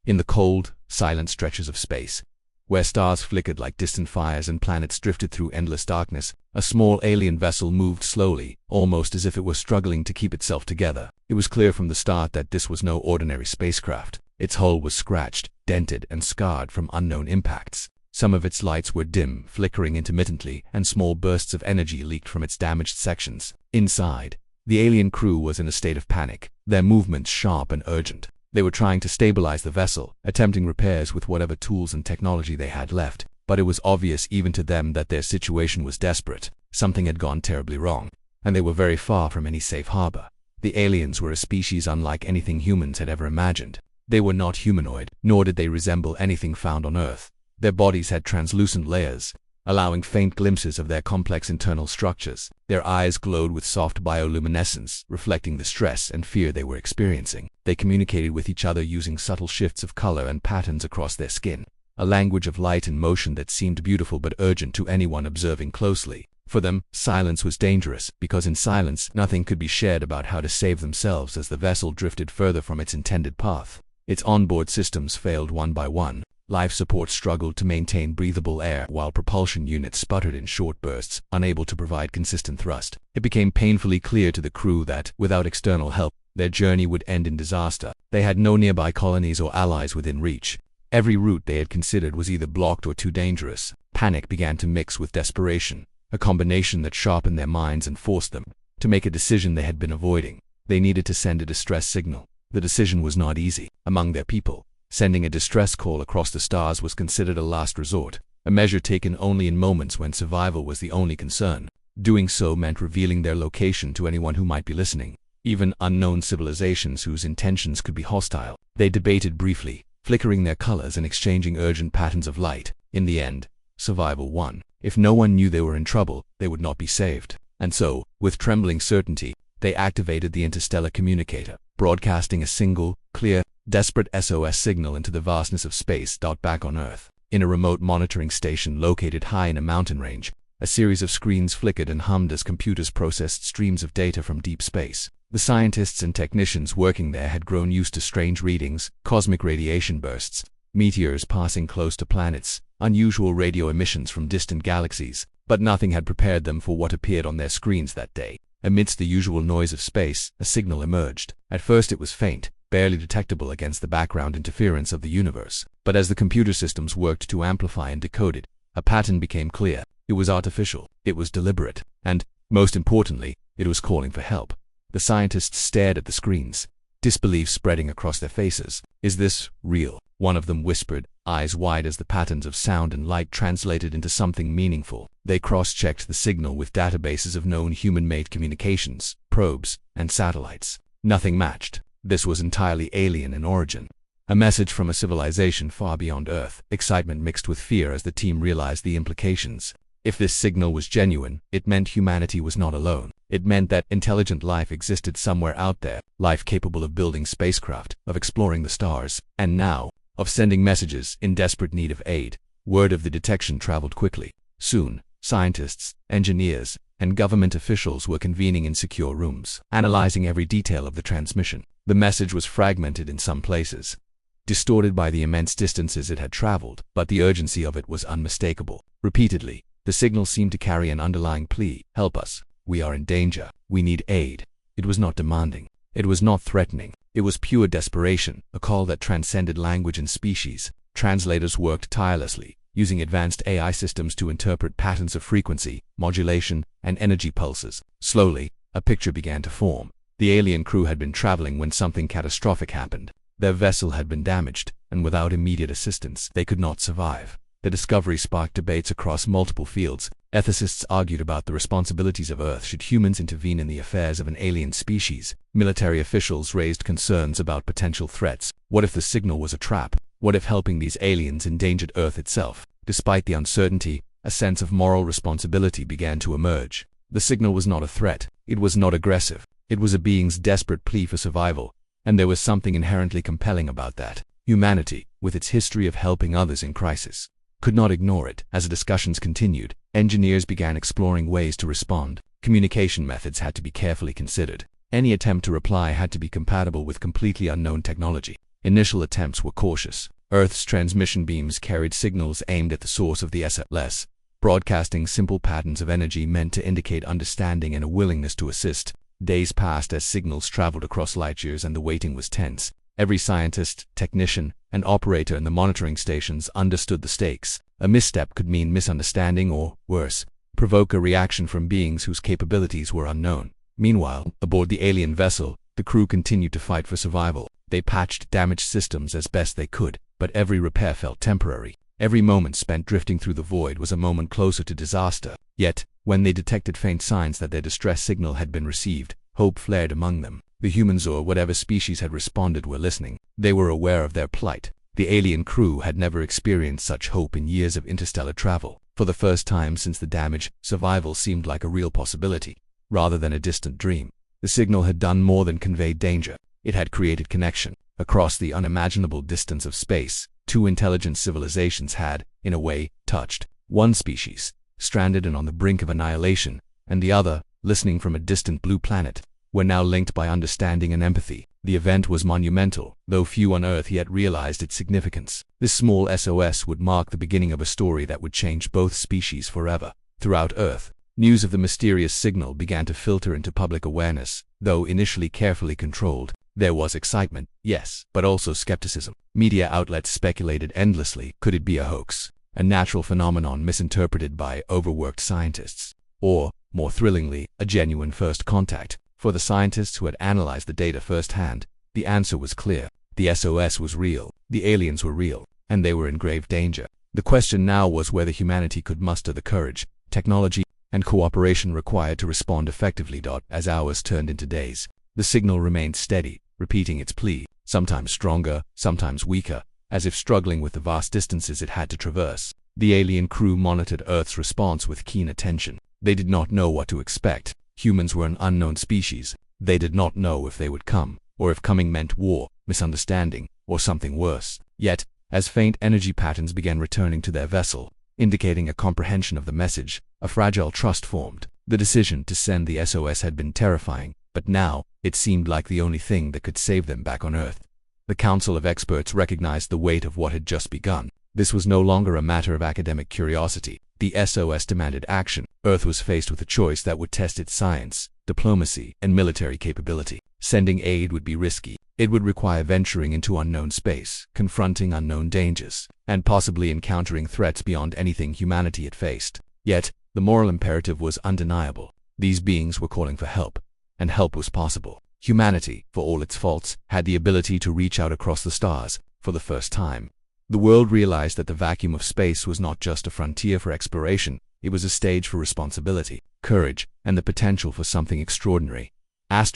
In the cold, silent stretches of space, where stars flickered like distant fires and planets drifted through endless darkness, a small alien vessel moved slowly, almost as if it were struggling to keep itself together. It was clear from the start that this was no ordinary spacecraft. Its hull was scratched, dented, and scarred from unknown impacts. Some of its lights were dim, flickering intermittently, and small bursts of energy leaked from its damaged sections. Inside, the alien crew was in a state of panic, their movements sharp and urgent. They were trying to stabilize the vessel, attempting repairs with whatever tools and technology they had left, but it was obvious even to them that their situation was desperate. Something had gone terribly wrong, and they were very far from any safe harbor. The aliens were a species unlike anything humans had ever imagined. They were not humanoid, nor did they resemble anything found on Earth. Their bodies had translucent layers, allowing faint glimpses of their complex internal structures. Their eyes glowed with soft bioluminescence, reflecting the stress and fear they were experiencing. They communicated with each other using subtle shifts of color and patterns across their skin, a language of light and motion that seemed beautiful but urgent to anyone observing closely. For them, silence was dangerous, because in silence, nothing could be shared about how to save themselves as the vessel drifted further from its intended path. Its onboard systems failed one by one. Life support struggled to maintain breathable air, while propulsion units sputtered in short bursts, unable to provide consistent thrust. It became painfully clear to the crew that, without external help, their journey would end in disaster. They had no nearby colonies or allies within reach. Every route they had considered was either blocked or too dangerous. Panic began to mix with desperation, a combination that sharpened their minds and forced them to make a decision they had been avoiding. They needed to send a distress signal. The decision was not easy. Among their people, sending a distress call across the stars was considered a last resort, a measure taken only in moments when survival was the only concern. Doing so meant revealing their location to anyone who might be listening, even unknown civilizations whose intentions could be hostile. They debated briefly, flickering their colors and exchanging urgent patterns of light. In the end, survival won. If no one knew they were in trouble, they would not be saved. And so, with trembling certainty, they activated the interstellar communicator, broadcasting a single, clear, desperate SOS signal into the vastness of space. Back on Earth, in a remote monitoring station located high in a mountain range, a series of screens flickered and hummed as computers processed streams of data from deep space. The scientists and technicians working there had grown used to strange readings, cosmic radiation bursts, meteors passing close to planets, unusual radio emissions from distant galaxies, but nothing had prepared them for what appeared on their screens that day. Amidst the usual noise of space, a signal emerged. At first it was faint, barely detectable against the background interference of the universe. But as the computer systems worked to amplify and decode it, a pattern became clear. It was artificial, it was deliberate, and, most importantly, it was calling for help. The scientists stared at the screens, disbelief spreading across their faces. "Is this real?" one of them whispered, eyes wide as the patterns of sound and light translated into something meaningful. They cross-checked the signal with databases of known human-made communications, probes, and satellites. Nothing matched. This was entirely alien in origin. A message from a civilization far beyond Earth. Excitement mixed with fear as the team realized the implications. If this signal was genuine, it meant humanity was not alone. It meant that intelligent life existed somewhere out there, life capable of building spacecraft, of exploring the stars, and now, of sending messages in desperate need of aid. Word of the detection traveled quickly. Soon, scientists, engineers, and government officials were convening in secure rooms, analyzing every detail of the transmission. The message was fragmented in some places, distorted by the immense distances it had traveled, but the urgency of it was unmistakable. Repeatedly, the signal seemed to carry an underlying plea: "Help us. We are in danger. We need aid." It was not demanding. It was not threatening. It was pure desperation, a call that transcended language and species. Translators worked tirelessly, using advanced AI systems to interpret patterns of frequency, modulation, and energy pulses. Slowly, a picture began to form. The alien crew had been traveling when something catastrophic happened. Their vessel had been damaged, and without immediate assistance, they could not survive. The discovery sparked debates across multiple fields. Ethicists argued about the responsibilities of Earth should humans intervene in the affairs of an alien species. Military officials raised concerns about potential threats. What if the signal was a trap? What if helping these aliens endangered Earth itself? Despite the uncertainty, a sense of moral responsibility began to emerge. The signal was not a threat. It was not aggressive. It was a being's desperate plea for survival, and there was something inherently compelling about that. Humanity, with its history of helping others in crisis, could not ignore it. As the discussions continued, engineers began exploring ways to respond. Communication methods had to be carefully considered. Any attempt to reply had to be compatible with completely unknown technology. Initial attempts were cautious. Earth's transmission beams carried signals aimed at the source of the SOS, broadcasting simple patterns of energy meant to indicate understanding and a willingness to assist. Days passed as signals traveled across light years and the waiting was tense. Every scientist, technician, and operator in the monitoring stations understood the stakes. A misstep could mean misunderstanding or, worse, provoke a reaction from beings whose capabilities were unknown. Meanwhile, aboard the alien vessel, the crew continued to fight for survival. They patched damaged systems as best they could, but every repair felt temporary. Every moment spent drifting through the void was a moment closer to disaster. Yet, when they detected faint signs that their distress signal had been received, hope flared among them. The humans or whatever species had responded were listening. They were aware of their plight. The alien crew had never experienced such hope in years of interstellar travel. For the first time since the damage, survival seemed like a real possibility, rather than a distant dream. The signal had done more than convey danger. It had created connection. Across the unimaginable distance of space, two intelligent civilizations had, in a way, touched. One species, stranded and on the brink of annihilation, and the other, listening from a distant blue planet, were now linked by understanding and empathy. The event was monumental, though few on Earth yet realized its significance. This small SOS would mark the beginning of a story that would change both species forever. Throughout Earth, news of the mysterious signal began to filter into public awareness. Though initially carefully controlled, there was excitement, yes, but also skepticism. Media outlets speculated endlessly. Could it be a hoax? A natural phenomenon misinterpreted by overworked scientists? Or, more thrillingly, a genuine first contact? For the scientists who had analyzed the data firsthand, the answer was clear. The SOS was real, the aliens were real, and they were in grave danger. The question now was whether humanity could muster the courage, technology, and cooperation required to respond effectively. As hours turned into days, the signal remained steady, repeating its plea, sometimes stronger, sometimes weaker, as if struggling with the vast distances it had to traverse. The alien crew monitored Earth's response with keen attention. They did not know what to expect. Humans were an unknown species. They did not know if they would come, or if coming meant war, misunderstanding, or something worse. Yet, as faint energy patterns began returning to their vessel, indicating a comprehension of the message, a fragile trust formed. The decision to send the SOS had been terrifying, but now, it seemed like the only thing that could save them back on Earth. The Council of Experts recognized the weight of what had just begun. This was no longer a matter of academic curiosity. The SOS demanded action. Earth was faced with a choice that would test its science, diplomacy, and military capability. Sending aid would be risky. It would require venturing into unknown space, confronting unknown dangers, and possibly encountering threats beyond anything humanity had faced. Yet, the moral imperative was undeniable. These beings were calling for help, and help was possible. Humanity, for all its faults, had the ability to reach out across the stars. For the first time, the world realized that the vacuum of space was not just a frontier for exploration, it was a stage for responsibility, courage, and the potential for something extraordinary. As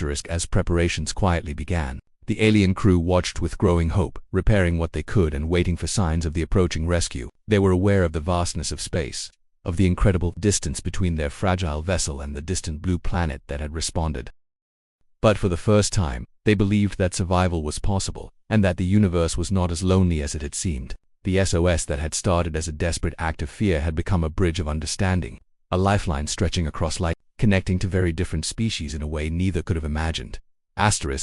preparations quietly began, the alien crew watched with growing hope, repairing what they could and waiting for signs of the approaching rescue. They were aware of the vastness of space, of the incredible distance between their fragile vessel and the distant blue planet that had responded. But for the first time, they believed that survival was possible, and that the universe was not as lonely as it had seemed. The SOS that had started as a desperate act of fear had become a bridge of understanding, a lifeline stretching across light, connecting to very different species in a way neither could have imagined.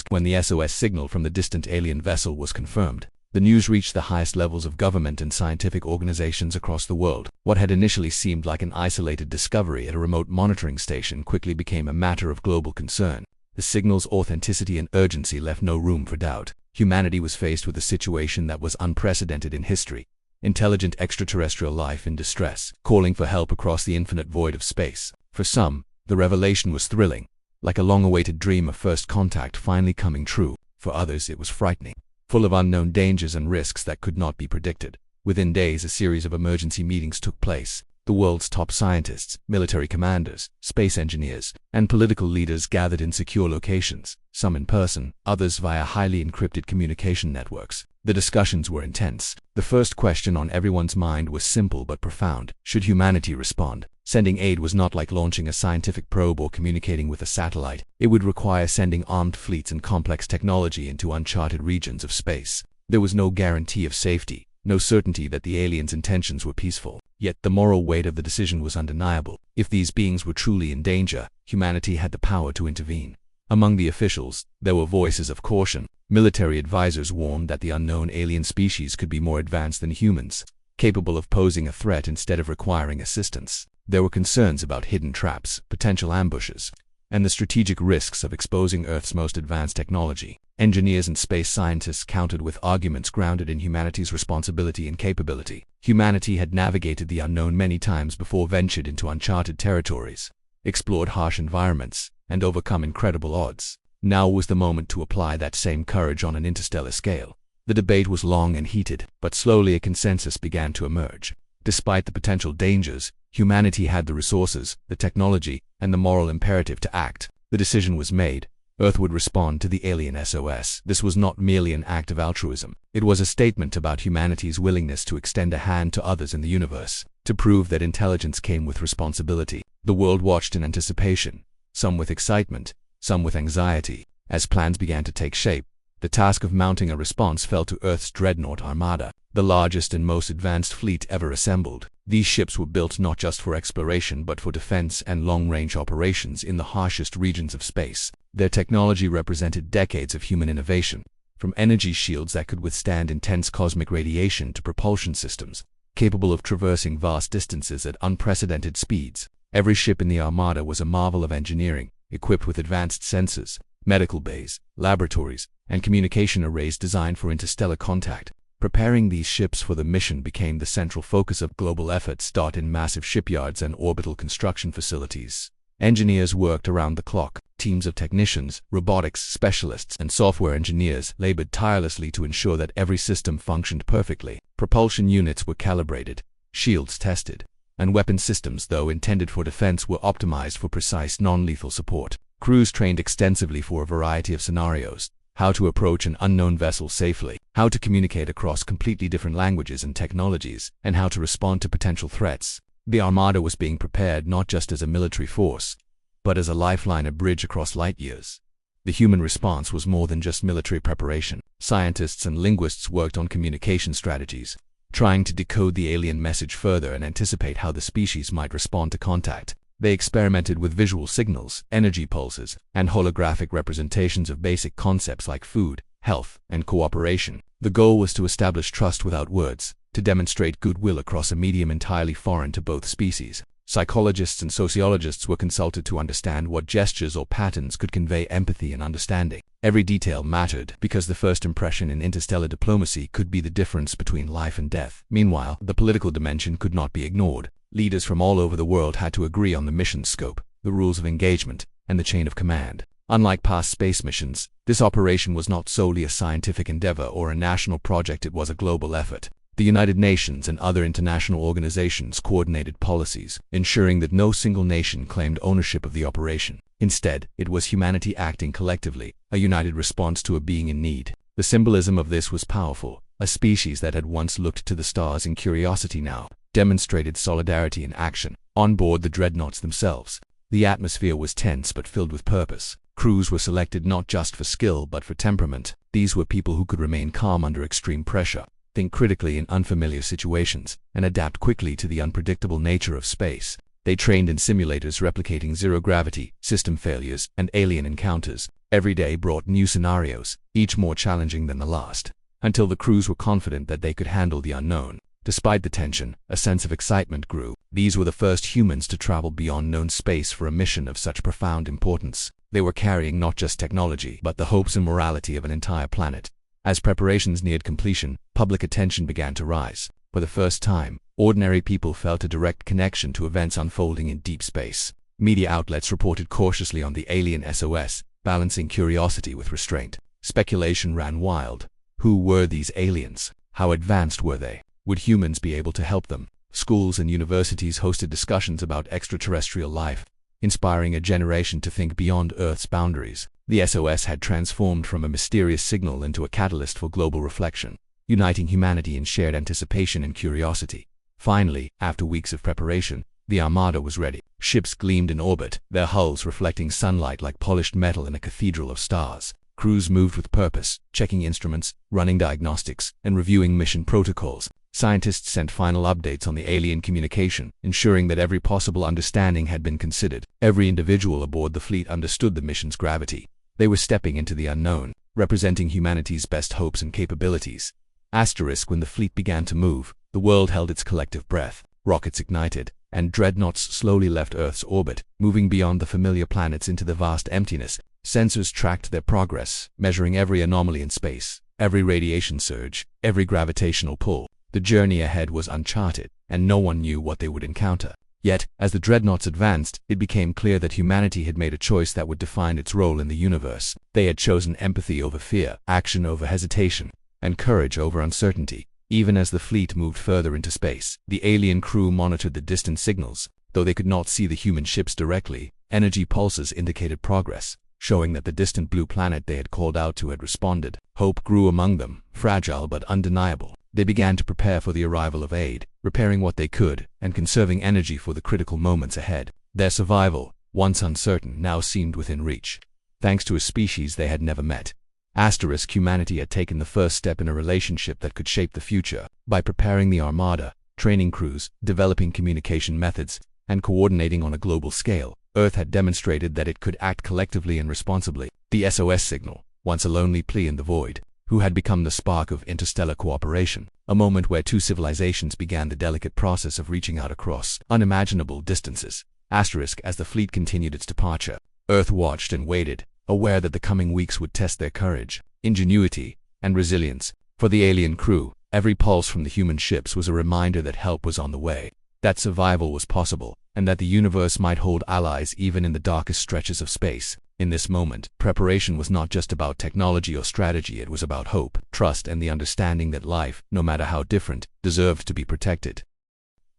When the SOS signal from the distant alien vessel was confirmed, the news reached the highest levels of government and scientific organizations across the world. What had initially seemed like an isolated discovery at a remote monitoring station quickly became a matter of global concern. The signal's authenticity and urgency left no room for doubt. Humanity was faced with a situation that was unprecedented in history. Intelligent extraterrestrial life in distress, calling for help across the infinite void of space. For some, the revelation was thrilling, like a long-awaited dream of first contact finally coming true. For others, it was frightening, full of unknown dangers and risks that could not be predicted. Within days, a series of emergency meetings took place. The world's top scientists, military commanders, space engineers, and political leaders gathered in secure locations, some in person, others via highly encrypted communication networks. The discussions were intense. The first question on everyone's mind was simple but profound. Should humanity respond? Sending aid was not like launching a scientific probe or communicating with a satellite. It would require sending armed fleets and complex technology into uncharted regions of space. There was no guarantee of safety, no certainty that the aliens' intentions were peaceful. Yet the moral weight of the decision was undeniable. If these beings were truly in danger, humanity had the power to intervene. Among the officials, there were voices of caution. Military advisors warned that the unknown alien species could be more advanced than humans, capable of posing a threat instead of requiring assistance. There were concerns about hidden traps, potential ambushes, and the strategic risks of exposing Earth's most advanced technology. Engineers and space scientists countered with arguments grounded in humanity's responsibility and capability. Humanity had navigated the unknown many times before, ventured into uncharted territories, explored harsh environments, and overcome incredible odds. Now was the moment to apply that same courage on an interstellar scale. The debate was long and heated, but slowly a consensus began to emerge. Despite the potential dangers, humanity had the resources, the technology, and the moral imperative to act. The decision was made. Earth would respond to the alien SOS. This was not merely an act of altruism. It was a statement about humanity's willingness to extend a hand to others in the universe, to prove that intelligence came with responsibility. The world watched in anticipation, some with excitement, some with anxiety. As plans began to take shape, the task of mounting a response fell to Earth's Dreadnought Armada, the largest and most advanced fleet ever assembled. These ships were built not just for exploration but for defense and long-range operations in the harshest regions of space. Their technology represented decades of human innovation, from energy shields that could withstand intense cosmic radiation to propulsion systems capable of traversing vast distances at unprecedented speeds. Every ship in the Armada was a marvel of engineering, equipped with advanced sensors, medical bays, laboratories, and communication arrays designed for interstellar contact. Preparing these ships for the mission became the central focus of global efforts in massive shipyards and orbital construction facilities. Engineers worked around the clock. Teams of technicians, robotics specialists, and software engineers labored tirelessly to ensure that every system functioned perfectly. Propulsion units were calibrated, shields tested, and weapon systems, though intended for defense, were optimized for precise non-lethal support. Crews trained extensively for a variety of scenarios: how to approach an unknown vessel safely, how to communicate across completely different languages and technologies, and how to respond to potential threats. The Armada was being prepared not just as a military force, but as a lifeline, a bridge across light years. The human response was more than just military preparation. Scientists and linguists worked on communication strategies, trying to decode the alien message further and anticipate how the species might respond to contact. They experimented with visual signals, energy pulses, and holographic representations of basic concepts like food, health, and cooperation. The goal was to establish trust without words, to demonstrate goodwill across a medium entirely foreign to both species. Psychologists and sociologists were consulted to understand what gestures or patterns could convey empathy and understanding. Every detail mattered, because the first impression in interstellar diplomacy could be the difference between life and death. Meanwhile, the political dimension could not be ignored. Leaders from all over the world had to agree on the mission scope, the rules of engagement, and the chain of command. Unlike past space missions, this operation was not solely a scientific endeavor or a national project. It was a global effort. The United Nations and other international organizations coordinated policies, ensuring that no single nation claimed ownership of the operation. Instead, it was humanity acting collectively, a united response to a being in need. The symbolism of this was powerful. A species that had once looked to the stars in curiosity now demonstrated solidarity in action. On board the dreadnoughts themselves, the atmosphere was tense but filled with purpose. Crews were selected not just for skill but for temperament. These were people who could remain calm under extreme pressure, think critically in unfamiliar situations, and adapt quickly to the unpredictable nature of space. They trained in simulators replicating zero gravity, system failures, and alien encounters. Every day brought new scenarios, each more challenging than the last, until the crews were confident that they could handle the unknown. Despite the tension, a sense of excitement grew. These were the first humans to travel beyond known space for a mission of such profound importance. They were carrying not just technology, but the hopes and morality of an entire planet. As preparations neared completion, public attention began to rise. For the first time, ordinary people felt a direct connection to events unfolding in deep space. Media outlets reported cautiously on the alien SOS, balancing curiosity with restraint. Speculation ran wild. Who were these aliens? How advanced were they? Would humans be able to help them? Schools and universities hosted discussions about extraterrestrial life, inspiring a generation to think beyond Earth's boundaries. The SOS had transformed from a mysterious signal into a catalyst for global reflection, uniting humanity in shared anticipation and curiosity. Finally, after weeks of preparation, the Armada was ready. Ships gleamed in orbit, their hulls reflecting sunlight like polished metal in a cathedral of stars. Crews moved with purpose, checking instruments, running diagnostics, and reviewing mission protocols. Scientists sent final updates on the alien communication, ensuring that every possible understanding had been considered. Every individual aboard the fleet understood the mission's gravity. They were stepping into the unknown, representing humanity's best hopes and capabilities. When the fleet began to move, the world held its collective breath. Rockets ignited, and dreadnoughts slowly left Earth's orbit, moving beyond the familiar planets into the vast emptiness. Sensors tracked their progress, measuring every anomaly in space, every radiation surge, every gravitational pull. The journey ahead was uncharted, and no one knew what they would encounter. Yet, as the dreadnoughts advanced, it became clear that humanity had made a choice that would define its role in the universe. They had chosen empathy over fear, action over hesitation, and courage over uncertainty. Even as the fleet moved further into space, the alien crew monitored the distant signals. Though they could not see the human ships directly, energy pulses indicated progress, showing that the distant blue planet they had called out to had responded. Hope grew among them, fragile but undeniable. They began to prepare for the arrival of aid, repairing what they could, and conserving energy for the critical moments ahead. Their survival, once uncertain, now seemed within reach, thanks to a species they had never met. Humanity had taken the first step in a relationship that could shape the future. By preparing the Armada, training crews, developing communication methods, and coordinating on a global scale, Earth had demonstrated that it could act collectively and responsibly. The SOS signal, once a lonely plea in the void, had become the spark of interstellar cooperation, a moment where two civilizations began the delicate process of reaching out across unimaginable distances. As the fleet continued its departure, Earth watched and waited, aware that the coming weeks would test their courage, ingenuity, and resilience. For the alien crew, every pulse from the human ships was a reminder that help was on the way, that survival was possible, and that the universe might hold allies even in the darkest stretches of space. In this moment, preparation was not just about technology or strategy, it was about hope, trust, and the understanding that life, no matter how different, deserved to be protected.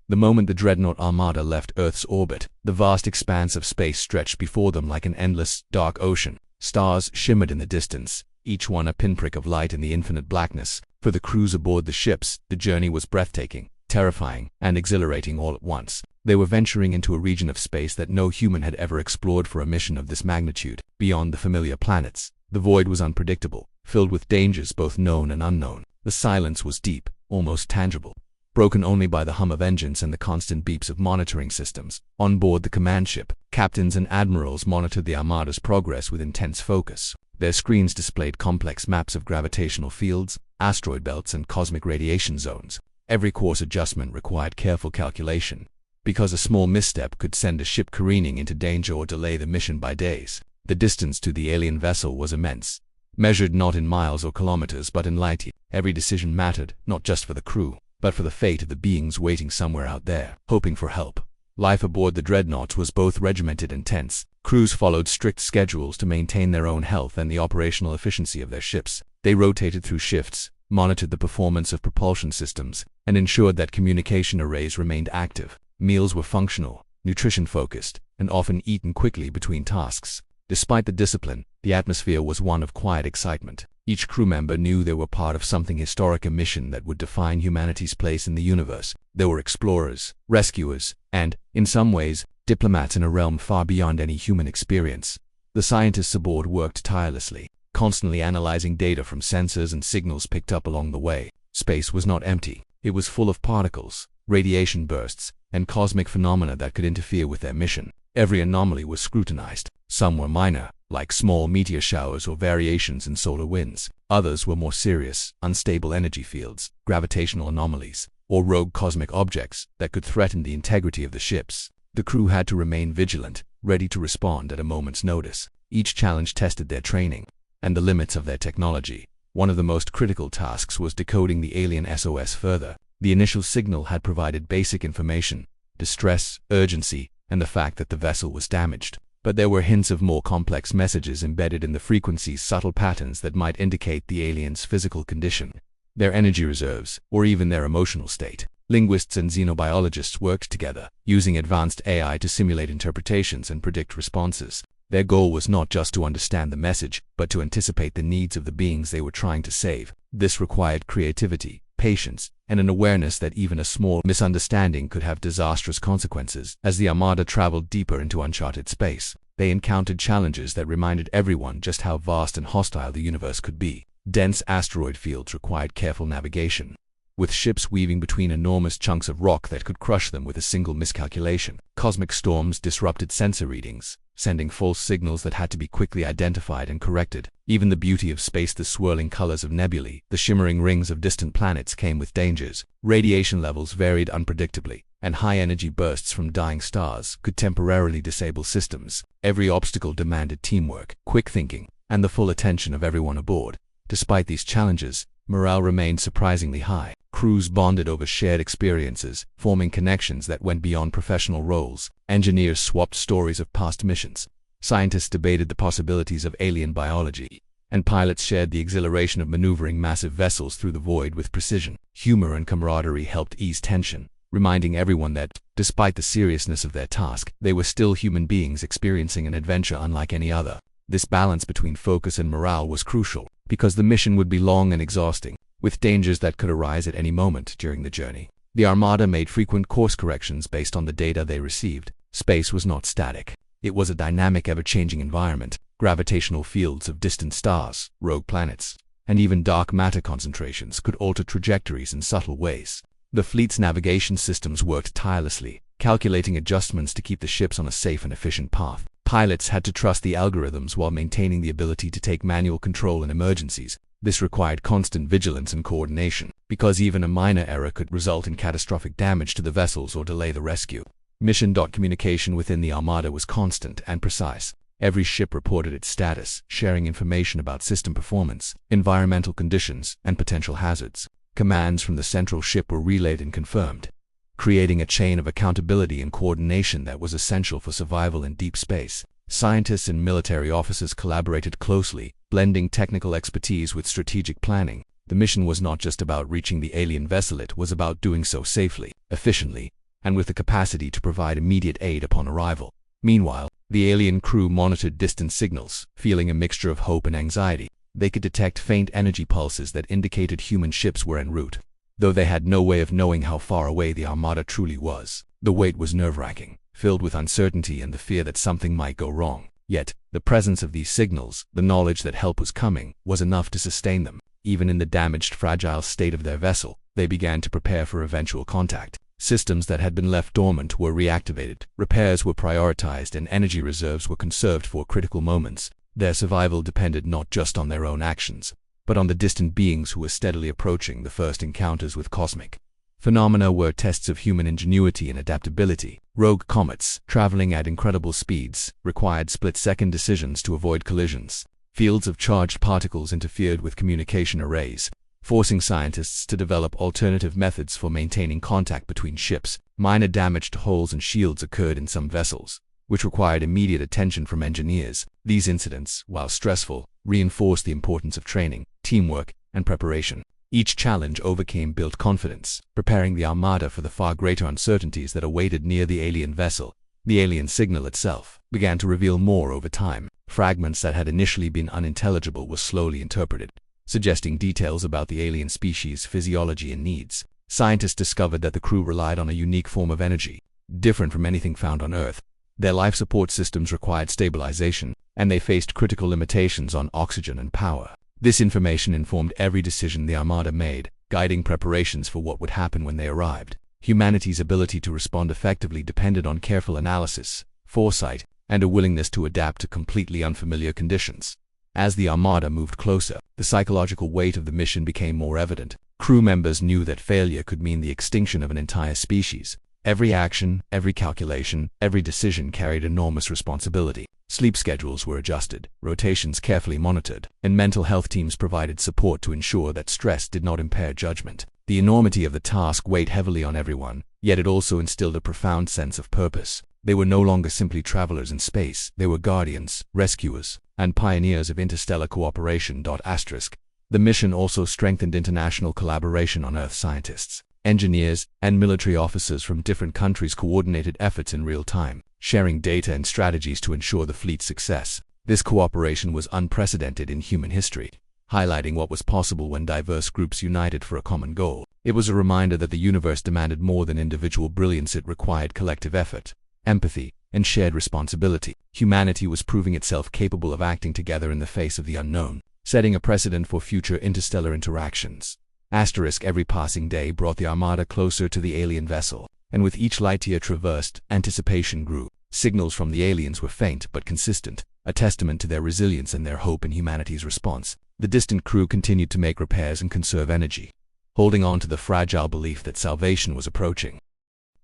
The moment the Dreadnought Armada left Earth's orbit, the vast expanse of space stretched before them like an endless, dark ocean. Stars shimmered in the distance, each one a pinprick of light in the infinite blackness. For the crews aboard the ships, the journey was breathtaking, terrifying, and exhilarating all at once. They were venturing into a region of space that no human had ever explored for a mission of this magnitude. Beyond the familiar planets, the void was unpredictable, filled with dangers both known and unknown. The silence was deep, almost tangible, broken only by the hum of engines and the constant beeps of monitoring systems. On board the command ship, captains and admirals monitored the Armada's progress with intense focus. Their screens displayed complex maps of gravitational fields, asteroid belts, and cosmic radiation zones. Every course adjustment required careful calculation, because a small misstep could send a ship careening into danger or delay the mission by days. The distance to the alien vessel was immense, measured not in miles or kilometers but in light years. Every decision mattered, not just for the crew, but for the fate of the beings waiting somewhere out there, hoping for help. Life aboard the dreadnoughts was both regimented and tense. Crews followed strict schedules to maintain their own health and the operational efficiency of their ships. They rotated through shifts, monitored the performance of propulsion systems, and ensured that communication arrays remained active. Meals were functional, nutrition-focused, and often eaten quickly between tasks. Despite the discipline, the atmosphere was one of quiet excitement. Each crew member knew they were part of something historic, a mission that would define humanity's place in the universe. There were explorers, rescuers, and, in some ways, diplomats in a realm far beyond any human experience. The scientists aboard worked tirelessly, constantly analyzing data from sensors and signals picked up along the way. Space was not empty. It was full of particles, radiation bursts, and cosmic phenomena that could interfere with their mission. Every anomaly was scrutinized. Some were minor, like small meteor showers or variations in solar winds. Others were more serious, unstable energy fields, gravitational anomalies, or rogue cosmic objects that could threaten the integrity of the ships. The crew had to remain vigilant, ready to respond at a moment's notice. Each challenge tested their training and the limits of their technology. One of the most critical tasks was decoding the alien SOS further. The initial signal had provided basic information: distress, urgency, and the fact that the vessel was damaged. But there were hints of more complex messages embedded in the frequencies, subtle patterns that might indicate the aliens' physical condition, their energy reserves, or even their emotional state. Linguists and xenobiologists worked together, using advanced AI to simulate interpretations and predict responses. Their goal was not just to understand the message, but to anticipate the needs of the beings they were trying to save. This required creativity, patience, and an awareness that even a small misunderstanding could have disastrous consequences. As the Armada traveled deeper into uncharted space, they encountered challenges that reminded everyone just how vast and hostile the universe could be. Dense asteroid fields required careful navigation, with ships weaving between enormous chunks of rock that could crush them with a single miscalculation. Cosmic storms disrupted sensor readings, sending false signals that had to be quickly identified and corrected. Even the beauty of space, the swirling colors of nebulae, the shimmering rings of distant planets, came with dangers. Radiation levels varied unpredictably, and high-energy bursts from dying stars could temporarily disable systems. Every obstacle demanded teamwork, quick thinking, and the full attention of everyone aboard. Despite these challenges, morale remained surprisingly high. Crews bonded over shared experiences, forming connections that went beyond professional roles. Engineers swapped stories of past missions. Scientists debated the possibilities of alien biology, and pilots shared the exhilaration of maneuvering massive vessels through the void with precision. Humor and camaraderie helped ease tension, reminding everyone that, despite the seriousness of their task, they were still human beings experiencing an adventure unlike any other. This balance between focus and morale was crucial, because the mission would be long and exhausting, with dangers that could arise at any moment during the journey. The Armada made frequent course corrections based on the data they received. Space was not static. It was a dynamic, ever-changing environment. Gravitational fields of distant stars, rogue planets, and even dark matter concentrations could alter trajectories in subtle ways. The fleet's navigation systems worked tirelessly, calculating adjustments to keep the ships on a safe and efficient path. Pilots had to trust the algorithms while maintaining the ability to take manual control in emergencies. This required constant vigilance and coordination, because even a minor error could result in catastrophic damage to the vessels or delay the rescue. Mission communication within the Armada was constant and precise. Every ship reported its status, sharing information about system performance, environmental conditions, and potential hazards. Commands from the central ship were relayed and confirmed, creating a chain of accountability and coordination that was essential for survival in deep space. Scientists and military officers collaborated closely, blending technical expertise with strategic planning. The mission was not just about reaching the alien vessel, it was about doing so safely, efficiently, and with the capacity to provide immediate aid upon arrival. Meanwhile, the alien crew monitored distant signals, feeling a mixture of hope and anxiety. They could detect faint energy pulses that indicated human ships were en route, though they had no way of knowing how far away the Armada truly was. The wait was nerve-wracking, filled with uncertainty and the fear that something might go wrong. Yet, the presence of these signals, the knowledge that help was coming, was enough to sustain them. Even in the damaged, fragile state of their vessel, they began to prepare for eventual contact. Systems that had been left dormant were reactivated, repairs were prioritized, and energy reserves were conserved for critical moments. Their survival depended not just on their own actions, but on the distant beings who were steadily approaching. The first encounters with cosmic phenomena were tests of human ingenuity and adaptability. Rogue comets, traveling at incredible speeds, required split-second decisions to avoid collisions. Fields of charged particles interfered with communication arrays, forcing scientists to develop alternative methods for maintaining contact between ships. Minor damage to hulls and shields occurred in some vessels, which required immediate attention from engineers. These incidents, while stressful, reinforced the importance of training, teamwork, and preparation. Each challenge overcame built confidence, preparing the Armada for the far greater uncertainties that awaited near the alien vessel. The alien signal itself began to reveal more over time. Fragments that had initially been unintelligible were slowly interpreted, suggesting details about the alien species' physiology and needs. Scientists discovered that the crew relied on a unique form of energy, different from anything found on Earth. Their life support systems required stabilization, and they faced critical limitations on oxygen and power. This information informed every decision the Armada made, guiding preparations for what would happen when they arrived. Humanity's ability to respond effectively depended on careful analysis, foresight, and a willingness to adapt to completely unfamiliar conditions. As the Armada moved closer, the psychological weight of the mission became more evident. Crew members knew that failure could mean the extinction of an entire species. Every action, every calculation, every decision carried enormous responsibility. Sleep schedules were adjusted, rotations carefully monitored, and mental health teams provided support to ensure that stress did not impair judgment. The enormity of the task weighed heavily on everyone, yet it also instilled a profound sense of purpose. They were no longer simply travelers in space, they were guardians, rescuers, and pioneers of interstellar cooperation. The mission also strengthened international collaboration on Earth. Scientists, engineers, and military officers from different countries coordinated efforts in real time, sharing data and strategies to ensure the fleet's success. This cooperation was unprecedented in human history, highlighting what was possible when diverse groups united for a common goal. It was a reminder that the universe demanded more than individual brilliance. It required collective effort, empathy, and shared responsibility. Humanity was proving itself capable of acting together in the face of the unknown, setting a precedent for future interstellar interactions. Every passing day brought the Armada closer to the alien vessel, and with each light year traversed, anticipation grew. Signals from the aliens were faint but consistent, a testament to their resilience and their hope in humanity's response. The distant crew continued to make repairs and conserve energy, holding on to the fragile belief that salvation was approaching.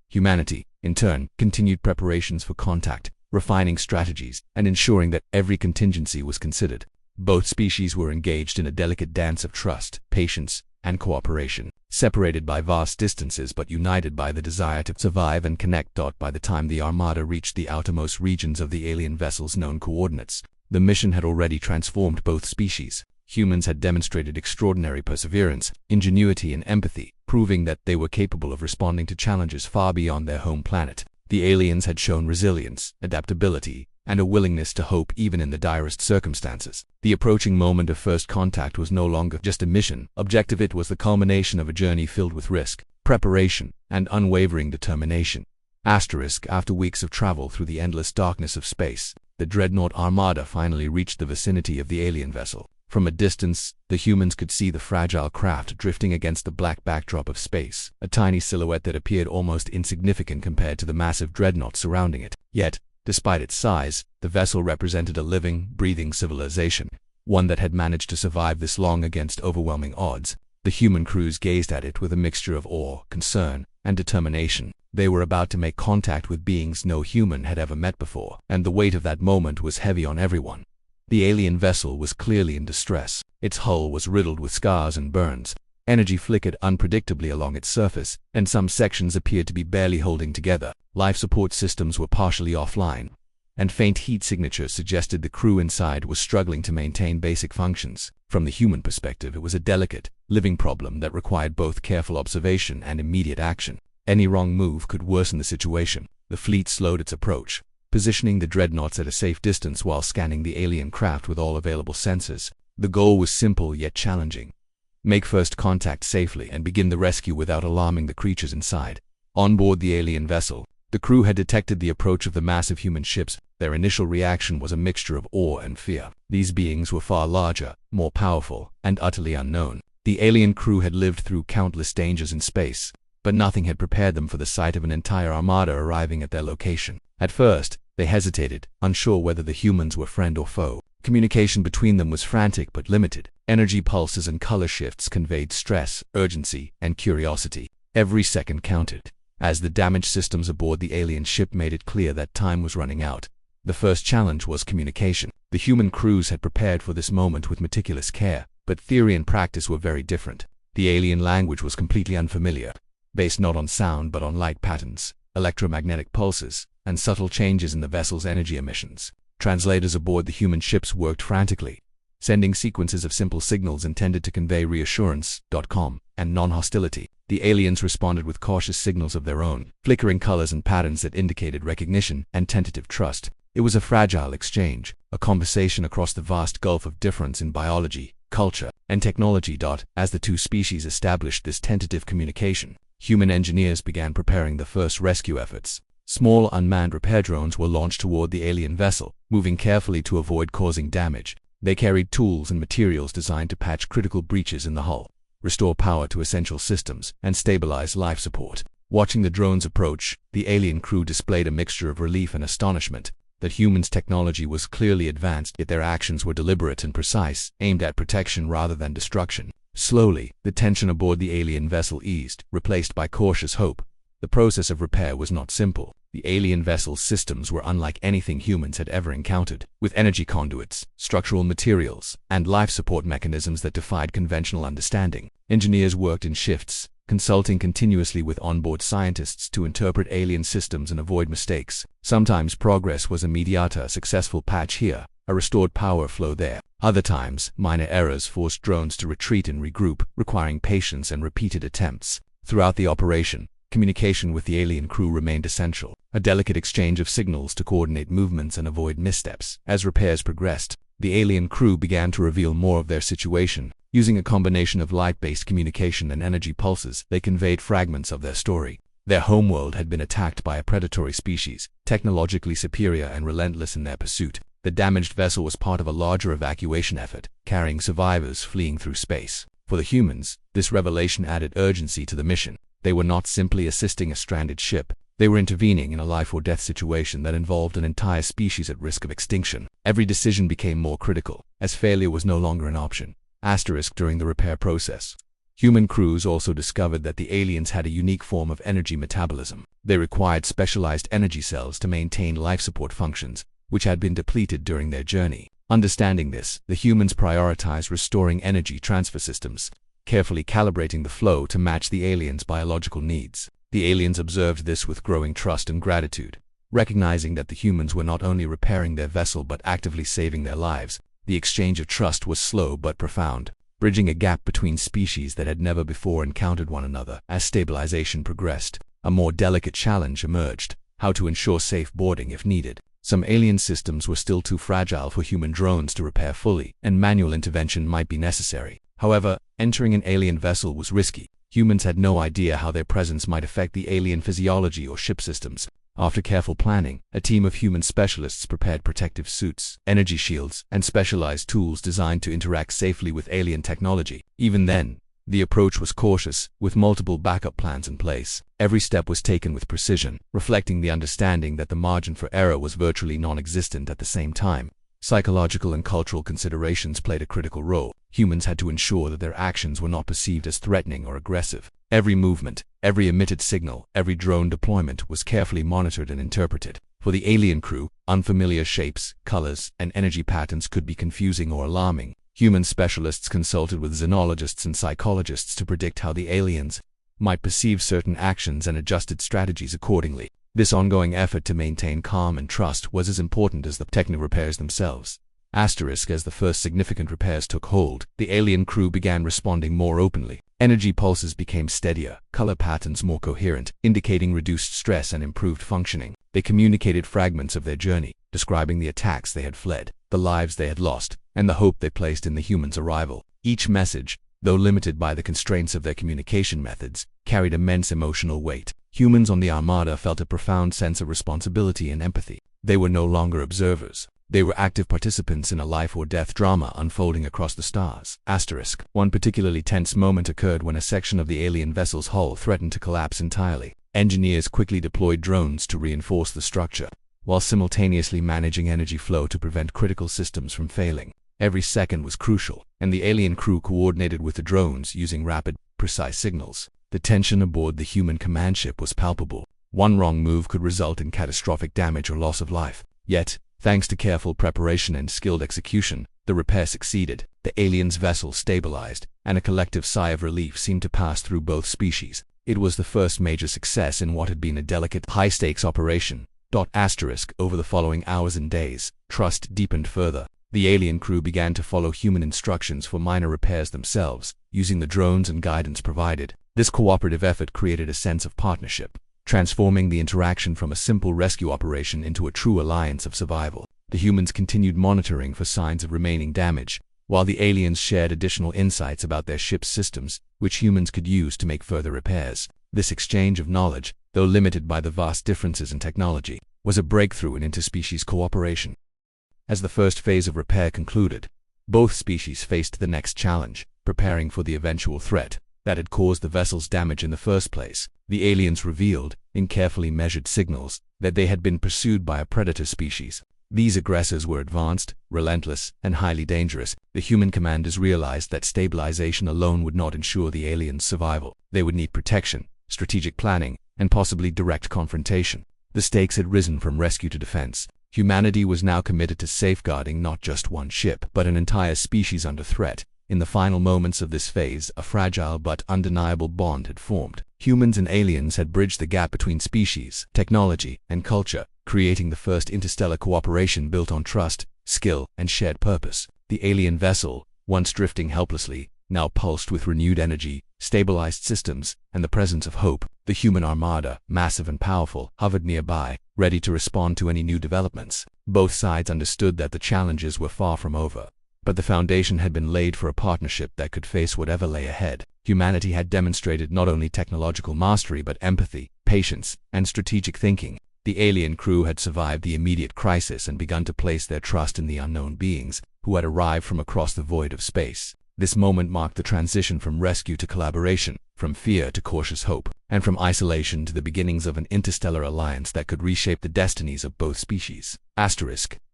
Humanity, in turn, continued preparations for contact, refining strategies, and ensuring that every contingency was considered. Both species were engaged in a delicate dance of trust, patience, and cooperation, separated by vast distances but united by the desire to survive and connect. By the time the Armada reached the outermost regions of the alien vessel's known coordinates, the mission had already transformed both species. Humans had demonstrated extraordinary perseverance, ingenuity, and empathy, proving that they were capable of responding to challenges far beyond their home planet. The aliens had shown resilience, adaptability, and a willingness to hope even in the direst circumstances. The approaching moment of first contact was no longer just a mission objective, it was the culmination of a journey filled with risk, preparation, and unwavering determination. After weeks of travel through the endless darkness of space, the Dreadnought Armada finally reached the vicinity of the alien vessel. From a distance, the humans could see the fragile craft drifting against the black backdrop of space, a tiny silhouette that appeared almost insignificant compared to the massive dreadnought surrounding it. Yet, despite its size, the vessel represented a living, breathing civilization, one that had managed to survive this long against overwhelming odds. The human crews gazed at it with a mixture of awe, concern, and determination. They were about to make contact with beings no human had ever met before, and the weight of that moment was heavy on everyone. The alien vessel was clearly in distress. Its hull was riddled with scars and burns. Energy flickered unpredictably along its surface, and some sections appeared to be barely holding together. Life support systems were partially offline, and faint heat signatures suggested the crew inside was struggling to maintain basic functions. From the human perspective, it was a delicate, living problem that required both careful observation and immediate action. Any wrong move could worsen the situation. The fleet slowed its approach, positioning the dreadnoughts at a safe distance while scanning the alien craft with all available sensors. The goal was simple yet challenging: make first contact safely and begin the rescue without alarming the creatures inside. On board the alien vessel, the crew had detected the approach of the massive human ships. Their initial reaction was a mixture of awe and fear. These beings were far larger, more powerful, and utterly unknown. The alien crew had lived through countless dangers in space, but nothing had prepared them for the sight of an entire armada arriving at their location. At first, they hesitated, unsure whether the humans were friend or foe. Communication between them was frantic but limited. Energy pulses and color shifts conveyed stress, urgency, and curiosity. Every second counted, as the damaged systems aboard the alien ship made it clear that time was running out. The first challenge was communication. The human crews had prepared for this moment with meticulous care, but theory and practice were very different. The alien language was completely unfamiliar, based not on sound but on light patterns, electromagnetic pulses, and subtle changes in the vessel's energy emissions. Translators aboard the human ships worked frantically, sending sequences of simple signals intended to convey reassurance, calm, and non-hostility. The aliens responded with cautious signals of their own, flickering colors and patterns that indicated recognition and tentative trust. It was a fragile exchange, a conversation across the vast gulf of difference in biology, culture, and technology. As the two species established this tentative communication, human engineers began preparing the first rescue efforts. Small unmanned repair drones were launched toward the alien vessel, moving carefully to avoid causing damage. They carried tools and materials designed to patch critical breaches in the hull, restore power to essential systems, and stabilize life support. Watching the drones approach, the alien crew displayed a mixture of relief and astonishment. That humans' technology was clearly advanced, yet their actions were deliberate and precise, aimed at protection rather than destruction. Slowly, the tension aboard the alien vessel eased, replaced by cautious hope. The process of repair was not simple. The alien vessel's systems were unlike anything humans had ever encountered, with energy conduits, structural materials, and life support mechanisms that defied conventional understanding. Engineers worked in shifts, consulting continuously with onboard scientists to interpret alien systems and avoid mistakes. Sometimes progress was immediate, a successful patch here, a restored power flow there. Other times, minor errors forced drones to retreat and regroup, requiring patience and repeated attempts. Throughout the operation, communication with the alien crew remained essential, a delicate exchange of signals to coordinate movements and avoid missteps. As repairs progressed, the alien crew began to reveal more of their situation. Using a combination of light-based communication and energy pulses, they conveyed fragments of their story. Their homeworld had been attacked by a predatory species, technologically superior and relentless in their pursuit. The damaged vessel was part of a larger evacuation effort, carrying survivors fleeing through space. For the humans, this revelation added urgency to the mission. They were not simply assisting a stranded ship, They were intervening in a life-or-death situation that involved an entire species at risk of extinction. Every decision became more critical, as failure was no longer an option. During the repair process, human crews also discovered that the aliens had a unique form of energy metabolism. They required specialized energy cells to maintain life support functions, which had been depleted during their journey. Understanding this, the humans prioritized restoring energy transfer systems, carefully calibrating the flow to match the aliens' biological needs. The aliens observed this with growing trust and gratitude. Recognizing that the humans were not only repairing their vessel but actively saving their lives, the exchange of trust was slow but profound, bridging a gap between species that had never before encountered one another. As stabilization progressed, a more delicate challenge emerged: how to ensure safe boarding if needed. Some alien systems were still too fragile for human drones to repair fully, and manual intervention might be necessary. However, entering an alien vessel was risky. Humans had no idea how their presence might affect the alien physiology or ship systems. After careful planning, a team of human specialists prepared protective suits, energy shields, and specialized tools designed to interact safely with alien technology. Even then, the approach was cautious, with multiple backup plans in place. Every step was taken with precision, reflecting the understanding that the margin for error was virtually non-existent. At the same time, psychological and cultural considerations played a critical role. Humans had to ensure that their actions were not perceived as threatening or aggressive. Every movement, every emitted signal, every drone deployment was carefully monitored and interpreted. For the alien crew, unfamiliar shapes, colors, and energy patterns could be confusing or alarming. Human specialists consulted with xenologists and psychologists to predict how the aliens might perceive certain actions and adjusted strategies accordingly. This ongoing effort to maintain calm and trust was as important as the technical repairs themselves. As the first significant repairs took hold, the alien crew began responding more openly. Energy pulses became steadier, color patterns more coherent, indicating reduced stress and improved functioning. They communicated fragments of their journey, describing the attacks they had fled, the lives they had lost, and the hope they placed in the humans' arrival. Each message, though limited by the constraints of their communication methods, carried immense emotional weight. Humans on the Armada felt a profound sense of responsibility and empathy. They were no longer observers. They were active participants in a life-or-death drama unfolding across the stars. One particularly tense moment occurred when a section of the alien vessel's hull threatened to collapse entirely. Engineers quickly deployed drones to reinforce the structure, while simultaneously managing energy flow to prevent critical systems from failing. Every second was crucial, and the alien crew coordinated with the drones using rapid, precise signals. The tension aboard the human command ship was palpable. One wrong move could result in catastrophic damage or loss of life. Yet, thanks to careful preparation and skilled execution, the repair succeeded. The alien's vessel stabilized, and a collective sigh of relief seemed to pass through both species. It was the first major success in what had been a delicate, high-stakes operation. Over the following hours and days, trust deepened further. The alien crew began to follow human instructions for minor repairs themselves, using the drones and guidance provided. This cooperative effort created a sense of partnership, transforming the interaction from a simple rescue operation into a true alliance of survival. The humans continued monitoring for signs of remaining damage, while the aliens shared additional insights about their ship's systems, which humans could use to make further repairs. This exchange of knowledge, though limited by the vast differences in technology, was a breakthrough in interspecies cooperation. As the first phase of repair concluded, both species faced the next challenge: preparing for the eventual threat that had caused the vessel's damage in the first place. The aliens revealed, in carefully measured signals, that they had been pursued by a predator species. These aggressors were advanced, relentless, and highly dangerous. The human commanders realized that stabilization alone would not ensure the aliens' survival. They would need protection, strategic planning, and possibly direct confrontation. The stakes had risen from rescue to defense. Humanity was now committed to safeguarding not just one ship, but an entire species under threat. In the final moments of this phase, a fragile but undeniable bond had formed. Humans and aliens had bridged the gap between species, technology, and culture, creating the first interstellar cooperation built on trust, skill, and shared purpose. The alien vessel, once drifting helplessly, now pulsed with renewed energy, stabilized systems, and the presence of hope. The human armada, massive and powerful, hovered nearby, ready to respond to any new developments. Both sides understood that the challenges were far from over, but the foundation had been laid for a partnership that could face whatever lay ahead. Humanity had demonstrated not only technological mastery but empathy, patience, and strategic thinking. The alien crew had survived the immediate crisis and begun to place their trust in the unknown beings who had arrived from across the void of space. This moment marked the transition from rescue to collaboration, from fear to cautious hope, and from isolation to the beginnings of an interstellar alliance that could reshape the destinies of both species.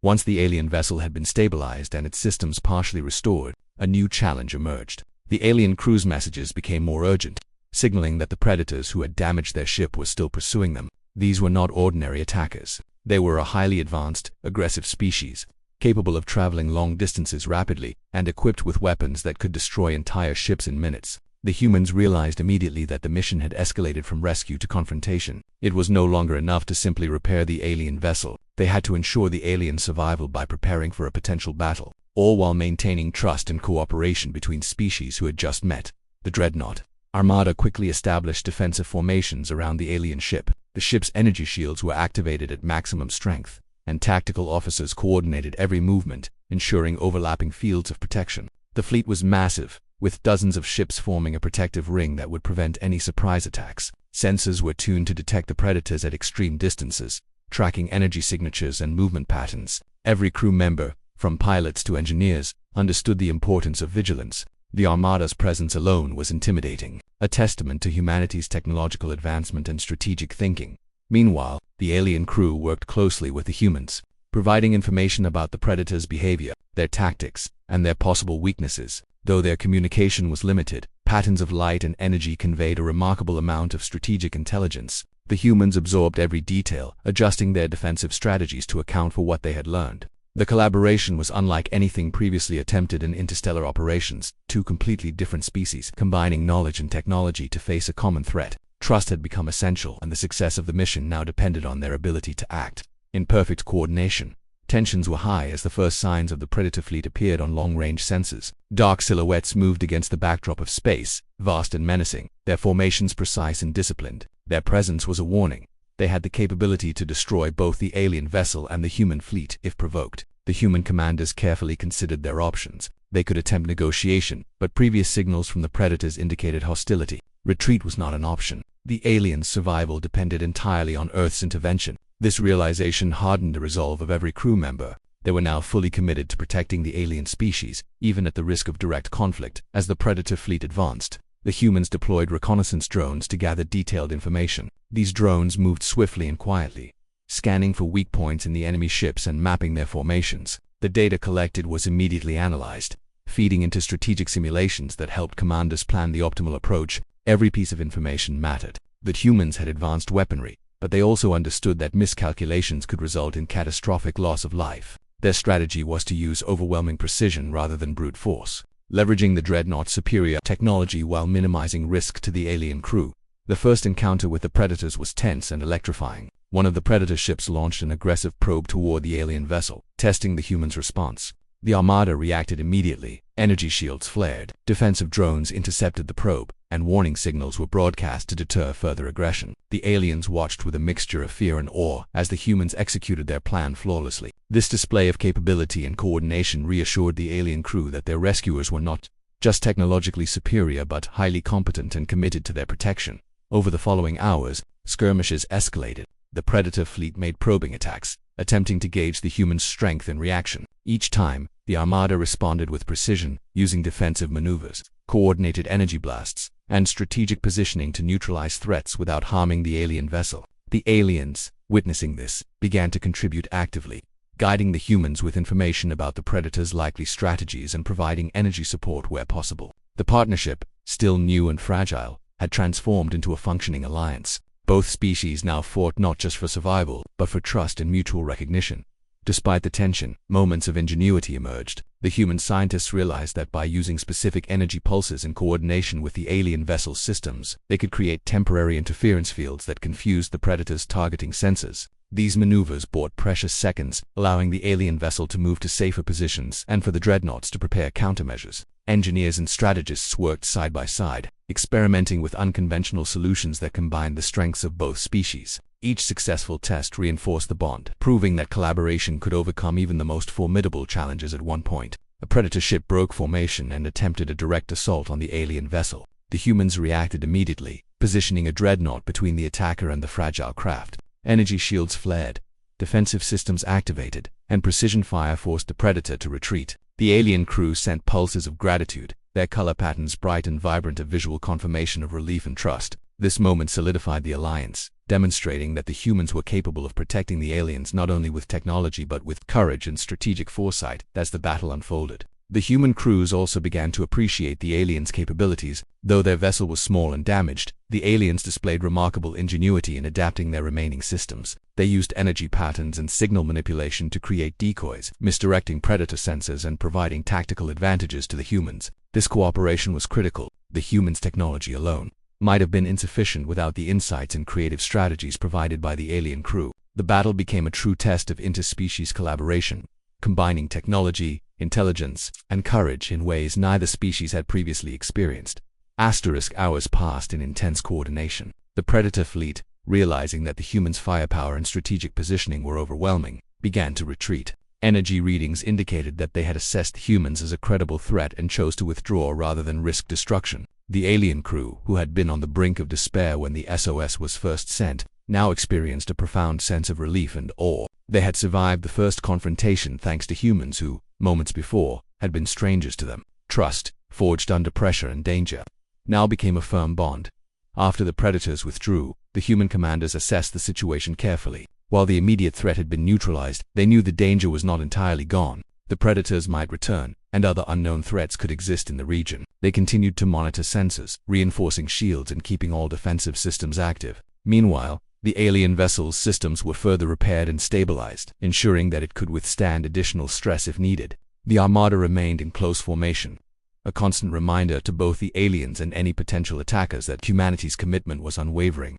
Once the alien vessel had been stabilized and its systems partially restored, a new challenge emerged. The alien crew's messages became more urgent, signaling that the predators who had damaged their ship were still pursuing them. These were not ordinary attackers. They were a highly advanced, aggressive species, capable of traveling long distances rapidly and equipped with weapons that could destroy entire ships in minutes. The humans realized immediately that the mission had escalated from rescue to confrontation. It was no longer enough to simply repair the alien vessel. They had to ensure the alien's survival by preparing for a potential battle, all while maintaining trust and cooperation between species who had just met. The Dreadnought Armada quickly established defensive formations around the alien ship. The ship's energy shields were activated at maximum strength, and tactical officers coordinated every movement, ensuring overlapping fields of protection. The fleet was massive, with dozens of ships forming a protective ring that would prevent any surprise attacks. Sensors were tuned to detect the predators at extreme distances, tracking energy signatures and movement patterns. Every crew member, from pilots to engineers, understood the importance of vigilance. The Armada's presence alone was intimidating, a testament to humanity's technological advancement and strategic thinking. Meanwhile, the alien crew worked closely with the humans, providing information about the predators' behavior, their tactics, and their possible weaknesses. Though their communication was limited, patterns of light and energy conveyed a remarkable amount of strategic intelligence. The humans absorbed every detail, adjusting their defensive strategies to account for what they had learned. The collaboration was unlike anything previously attempted in interstellar operations, two completely different species combining knowledge and technology to face a common threat. Trust had become essential, and the success of the mission now depended on their ability to act in perfect coordination. Tensions were high as the first signs of the predator fleet appeared on long-range sensors. Dark silhouettes moved against the backdrop of space, vast and menacing, their formations precise and disciplined. Their presence was a warning. They had the capability to destroy both the alien vessel and the human fleet if provoked. The human commanders carefully considered their options. They could attempt negotiation, but previous signals from the predators indicated hostility. Retreat was not an option. The aliens' survival depended entirely on Earth's intervention. This realization hardened the resolve of every crew member. They were now fully committed to protecting the alien species, even at the risk of direct conflict. As the predator fleet advanced, the humans deployed reconnaissance drones to gather detailed information. These drones moved swiftly and quietly, scanning for weak points in the enemy ships and mapping their formations. The data collected was immediately analyzed, feeding into strategic simulations that helped commanders plan the optimal approach. Every piece of information mattered. The humans had advanced weaponry, but they also understood that miscalculations could result in catastrophic loss of life. Their strategy was to use overwhelming precision rather than brute force, leveraging the Dreadnought's superior technology while minimizing risk to the alien crew. The first encounter with the predators was tense and electrifying. One of the predator ships launched an aggressive probe toward the alien vessel, testing the humans' response. The Armada reacted immediately. Energy shields flared, defensive drones intercepted the probe, and warning signals were broadcast to deter further aggression. The aliens watched with a mixture of fear and awe as the humans executed their plan flawlessly. This display of capability and coordination reassured the alien crew that their rescuers were not just technologically superior but highly competent and committed to their protection. Over the following hours, skirmishes escalated. The predator fleet made probing attacks, attempting to gauge the humans' strength and reaction. Each time, the Armada responded with precision, using defensive maneuvers, coordinated energy blasts, and strategic positioning to neutralize threats without harming the alien vessel. The aliens, witnessing this, began to contribute actively, guiding the humans with information about the predators' likely strategies and providing energy support where possible. The partnership, still new and fragile, had transformed into a functioning alliance. Both species now fought not just for survival, but for trust and mutual recognition. Despite the tension, moments of ingenuity emerged. The human scientists realized that by using specific energy pulses in coordination with the alien vessel's systems, they could create temporary interference fields that confused the predator's targeting sensors. These maneuvers bought precious seconds, allowing the alien vessel to move to safer positions and for the dreadnoughts to prepare countermeasures. Engineers and strategists worked side by side, experimenting with unconventional solutions that combined the strengths of both species. Each successful test reinforced the bond, proving that collaboration could overcome even the most formidable challenges. At one point, a predator ship broke formation and attempted a direct assault on the alien vessel. The humans reacted immediately, positioning a dreadnought between the attacker and the fragile craft. Energy shields flared, defensive systems activated, and precision fire forced the predator to retreat. The alien crew sent pulses of gratitude, their color patterns bright and vibrant, a visual confirmation of relief and trust. This moment solidified the alliance, demonstrating that the humans were capable of protecting the aliens not only with technology but with courage and strategic foresight. As the battle unfolded, the human crews also began to appreciate the aliens' capabilities. Though their vessel was small and damaged, the aliens displayed remarkable ingenuity in adapting their remaining systems. They used energy patterns and signal manipulation to create decoys, misdirecting predator sensors and providing tactical advantages to the humans. This cooperation was critical. The humans' technology alone might have been insufficient without the insights and creative strategies provided by the alien crew. The battle became a true test of interspecies collaboration, combining technology, intelligence, and courage in ways neither species had previously experienced. Hours passed in intense coordination. The Predator fleet, realizing that the humans' firepower and strategic positioning were overwhelming, began to retreat. Energy readings indicated that they had assessed humans as a credible threat and chose to withdraw rather than risk destruction. The alien crew, who had been on the brink of despair when the SOS was first sent, now experienced a profound sense of relief and awe. They had survived the first confrontation thanks to humans who, moments before, had been strangers to them. Trust, forged under pressure and danger, now became a firm bond. After the Predators withdrew, the human commanders assessed the situation carefully. While the immediate threat had been neutralized, they knew the danger was not entirely gone. The Predators might return, and other unknown threats could exist in the region. They continued to monitor sensors, reinforcing shields and keeping all defensive systems active. Meanwhile, the alien vessel's systems were further repaired and stabilized, ensuring that it could withstand additional stress if needed. The Armada remained in close formation, a constant reminder to both the aliens and any potential attackers that humanity's commitment was unwavering.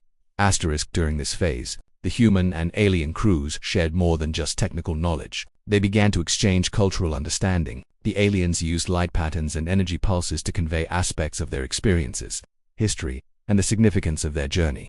During this phase, the human and alien crews shared more than just technical knowledge. They began to exchange cultural understanding. The aliens used light patterns and energy pulses to convey aspects of their experiences, history, and the significance of their journey.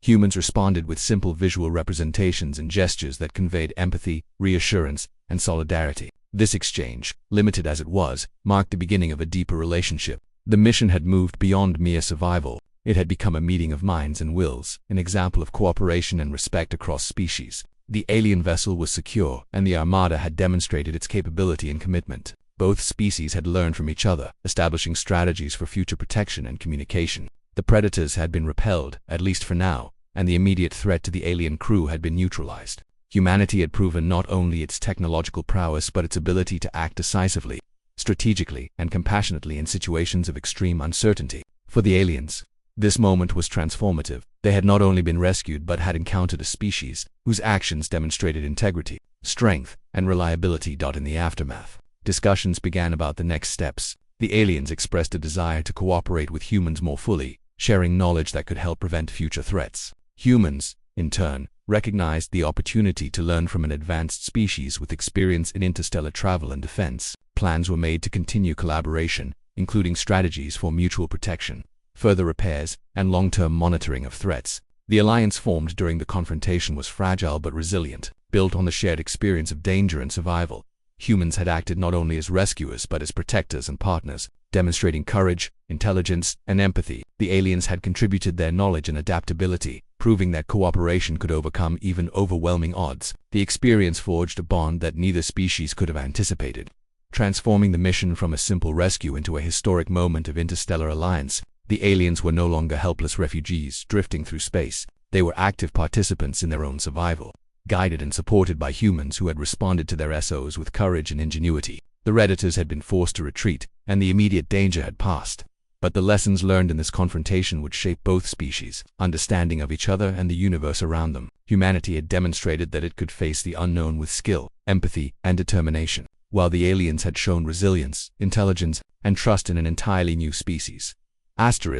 Humans responded with simple visual representations and gestures that conveyed empathy, reassurance, and solidarity. This exchange, limited as it was, marked the beginning of a deeper relationship. The mission had moved beyond mere survival. It had become a meeting of minds and wills, an example of cooperation and respect across species. The alien vessel was secure, and the Armada had demonstrated its capability and commitment. Both species had learned from each other, establishing strategies for future protection and communication. The Predators had been repelled, at least for now, and the immediate threat to the alien crew had been neutralized. Humanity had proven not only its technological prowess but its ability to act decisively, strategically, and compassionately in situations of extreme uncertainty. For the aliens, this moment was transformative. They had not only been rescued but had encountered a species whose actions demonstrated integrity, strength, and reliability. In the aftermath, discussions began about the next steps. The aliens expressed a desire to cooperate with humans more fully, sharing knowledge that could help prevent future threats. Humans, in turn, recognized the opportunity to learn from an advanced species with experience in interstellar travel and defense. Plans were made to continue collaboration, including strategies for mutual protection, further repairs, and long-term monitoring of threats. The alliance formed during the confrontation was fragile but resilient, built on the shared experience of danger and survival. Humans had acted not only as rescuers but as protectors and partners, demonstrating courage, intelligence, and empathy. The aliens had contributed their knowledge and adaptability, proving that cooperation could overcome even overwhelming odds. The experience forged a bond that neither species could have anticipated, transforming the mission from a simple rescue into a historic moment of interstellar alliance. The aliens were no longer helpless refugees drifting through space. They were active participants in their own survival, guided and supported by humans who had responded to their SOS with courage and ingenuity. The Predators had been forced to retreat, and the immediate danger had passed. But the lessons learned in this confrontation would shape both species' understanding of each other and the universe around them. Humanity had demonstrated that it could face the unknown with skill, empathy, and determination, while the aliens had shown resilience, intelligence, and trust in an entirely new species. After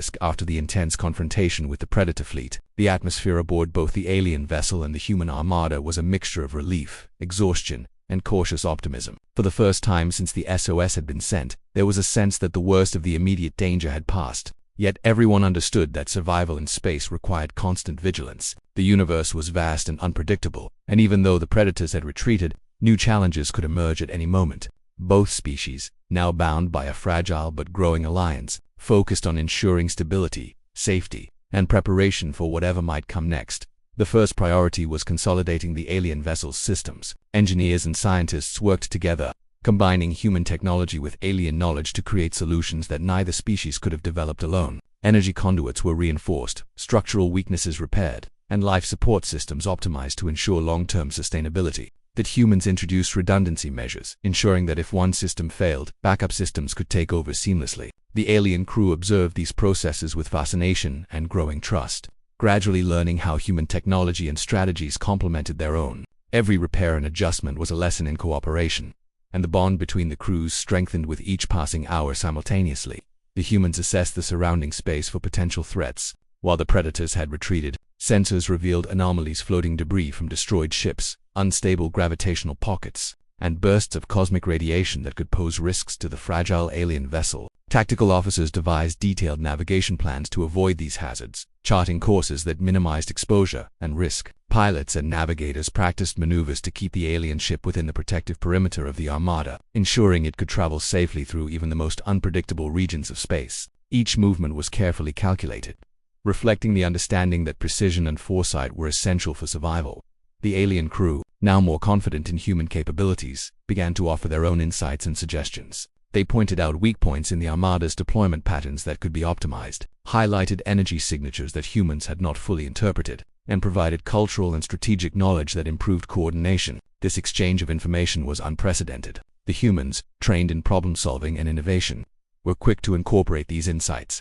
the intense confrontation with the Predator fleet, the atmosphere aboard both the alien vessel and the human armada was a mixture of relief, exhaustion, and cautious optimism. For the first time since the SOS had been sent, there was a sense that the worst of the immediate danger had passed. Yet everyone understood that survival in space required constant vigilance. The universe was vast and unpredictable, and even though the Predators had retreated, new challenges could emerge at any moment. Both species, now bound by a fragile but growing alliance, focused on ensuring stability, safety, and preparation for whatever might come next. The first priority was consolidating the alien vessel's systems. Engineers and scientists worked together, combining human technology with alien knowledge to create solutions that neither species could have developed alone. Energy conduits were reinforced, structural weaknesses repaired, and life support systems optimized to ensure long-term sustainability. That humans introduced redundancy measures, ensuring that if one system failed, backup systems could take over seamlessly. The alien crew observed these processes with fascination and growing trust, gradually learning how human technology and strategies complemented their own. Every repair and adjustment was a lesson in cooperation, and the bond between the crews strengthened with each passing hour simultaneously. The humans assessed the surrounding space for potential threats. While the predators had retreated, sensors revealed anomalies, floating debris from destroyed ships, unstable gravitational pockets, and bursts of cosmic radiation that could pose risks to the fragile alien vessel. Tactical officers devised detailed navigation plans to avoid these hazards, charting courses that minimized exposure and risk. Pilots and navigators practiced maneuvers to keep the alien ship within the protective perimeter of the Armada, ensuring it could travel safely through even the most unpredictable regions of space. Each movement was carefully calculated, reflecting the understanding that precision and foresight were essential for survival. The alien crew, now more confident in human capabilities, began to offer their own insights and suggestions. They pointed out weak points in the Armada's deployment patterns that could be optimized, highlighted energy signatures that humans had not fully interpreted, and provided cultural and strategic knowledge that improved coordination. This exchange of information was unprecedented. The humans, trained in problem-solving and innovation, were quick to incorporate these insights,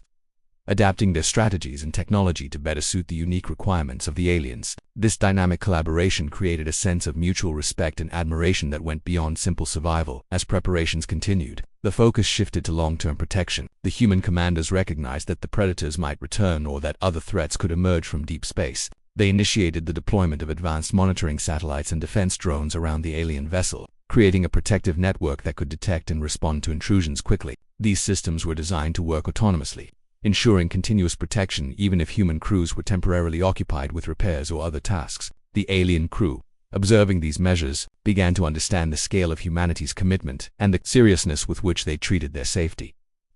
adapting their strategies and technology to better suit the unique requirements of the aliens. This dynamic collaboration created a sense of mutual respect and admiration that went beyond simple survival. As preparations continued, the focus shifted to long-term protection. The human commanders recognized that the predators might return or that other threats could emerge from deep space. They initiated the deployment of advanced monitoring satellites and defense drones around the alien vessel, creating a protective network that could detect and respond to intrusions quickly. These systems were designed to work autonomously, ensuring continuous protection even if human crews were temporarily occupied with repairs or other tasks. The alien crew, observing these measures, began to understand the scale of humanity's commitment and the seriousness with which they treated their safety.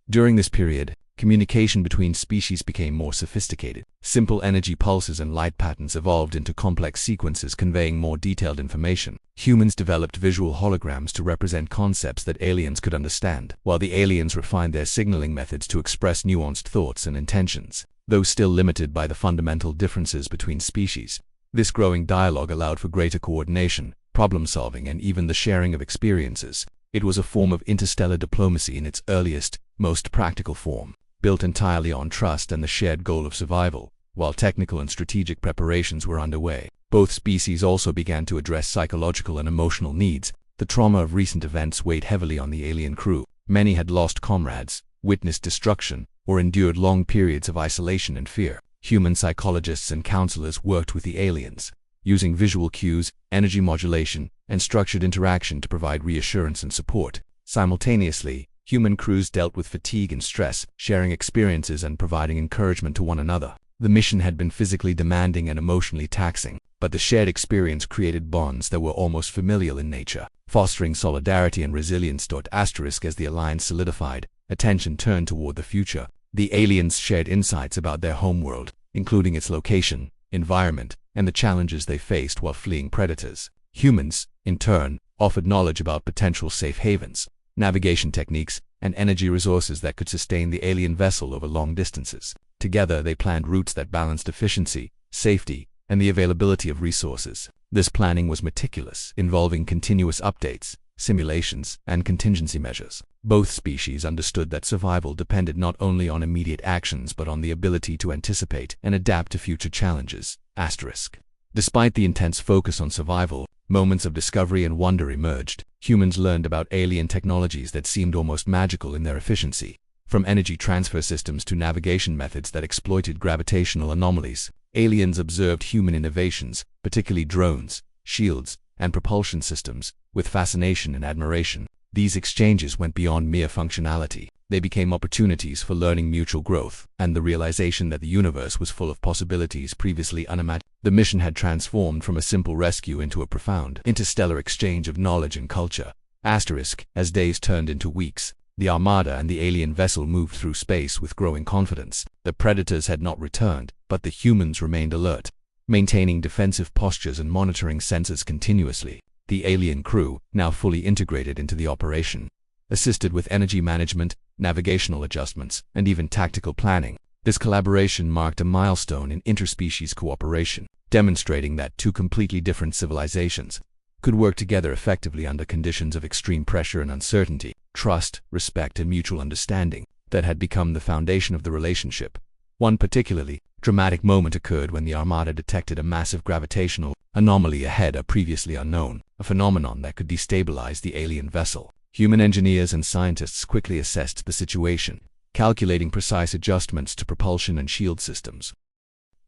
During this period, communication between species became more sophisticated. Simple energy pulses and light patterns evolved into complex sequences conveying more detailed information. Humans developed visual holograms to represent concepts that aliens could understand, while the aliens refined their signaling methods to express nuanced thoughts and intentions, though still limited by the fundamental differences between species. This growing dialogue allowed for greater coordination, problem-solving, and even the sharing of experiences. It was a form of interstellar diplomacy in its earliest, most practical form, built entirely on trust and the shared goal of survival. While technical and strategic preparations were underway, both species also began to address psychological and emotional needs. The trauma of recent events weighed heavily on the alien crew. Many had lost comrades, witnessed destruction, or endured long periods of isolation and fear. Human psychologists and counselors worked with the aliens, using visual cues, energy modulation, and structured interaction to provide reassurance and support. Simultaneously, human crews dealt with fatigue and stress, sharing experiences and providing encouragement to one another. The mission had been physically demanding and emotionally taxing, but the shared experience created bonds that were almost familial in nature, fostering solidarity and resilience. As the alliance solidified, attention turned toward the future. The aliens shared insights about their homeworld, including its location, environment, and the challenges they faced while fleeing predators. Humans, in turn, offered knowledge about potential safe havens, navigation techniques, and energy resources that could sustain the alien vessel over long distances. Together, they planned routes that balanced efficiency, safety, and the availability of resources. This planning was meticulous, involving continuous updates, simulations, and contingency measures. Both species understood that survival depended not only on immediate actions but on the ability to anticipate and adapt to future challenges. Despite the intense focus on survival, moments of discovery and wonder emerged. Humans learned about alien technologies that seemed almost magical in their efficiency. From energy transfer systems to navigation methods that exploited gravitational anomalies, aliens observed human innovations, particularly drones, shields, and propulsion systems, with fascination and admiration. These exchanges went beyond mere functionality. They became opportunities for learning, mutual growth, and the realization that the universe was full of possibilities previously unimagined. The mission had transformed from a simple rescue into a profound interstellar exchange of knowledge and culture. As days turned into weeks, the Armada and the alien vessel moved through space with growing confidence. The predators had not returned, but the humans remained alert, maintaining defensive postures and monitoring sensors continuously. the alien crew, now fully integrated into the operation, assisted with energy management, navigational adjustments, and even tactical planning. This collaboration marked a milestone in interspecies cooperation, demonstrating that two completely different civilizations could work together effectively under conditions of extreme pressure and uncertainty. Trust, respect, and mutual understanding that had become the foundation of the relationship. One particularly dramatic moment occurred when the Armada detected a massive gravitational anomaly ahead, a previously unknown, a phenomenon that could destabilize the alien vessel. Human engineers and scientists quickly assessed the situation, calculating precise adjustments to propulsion and shield systems.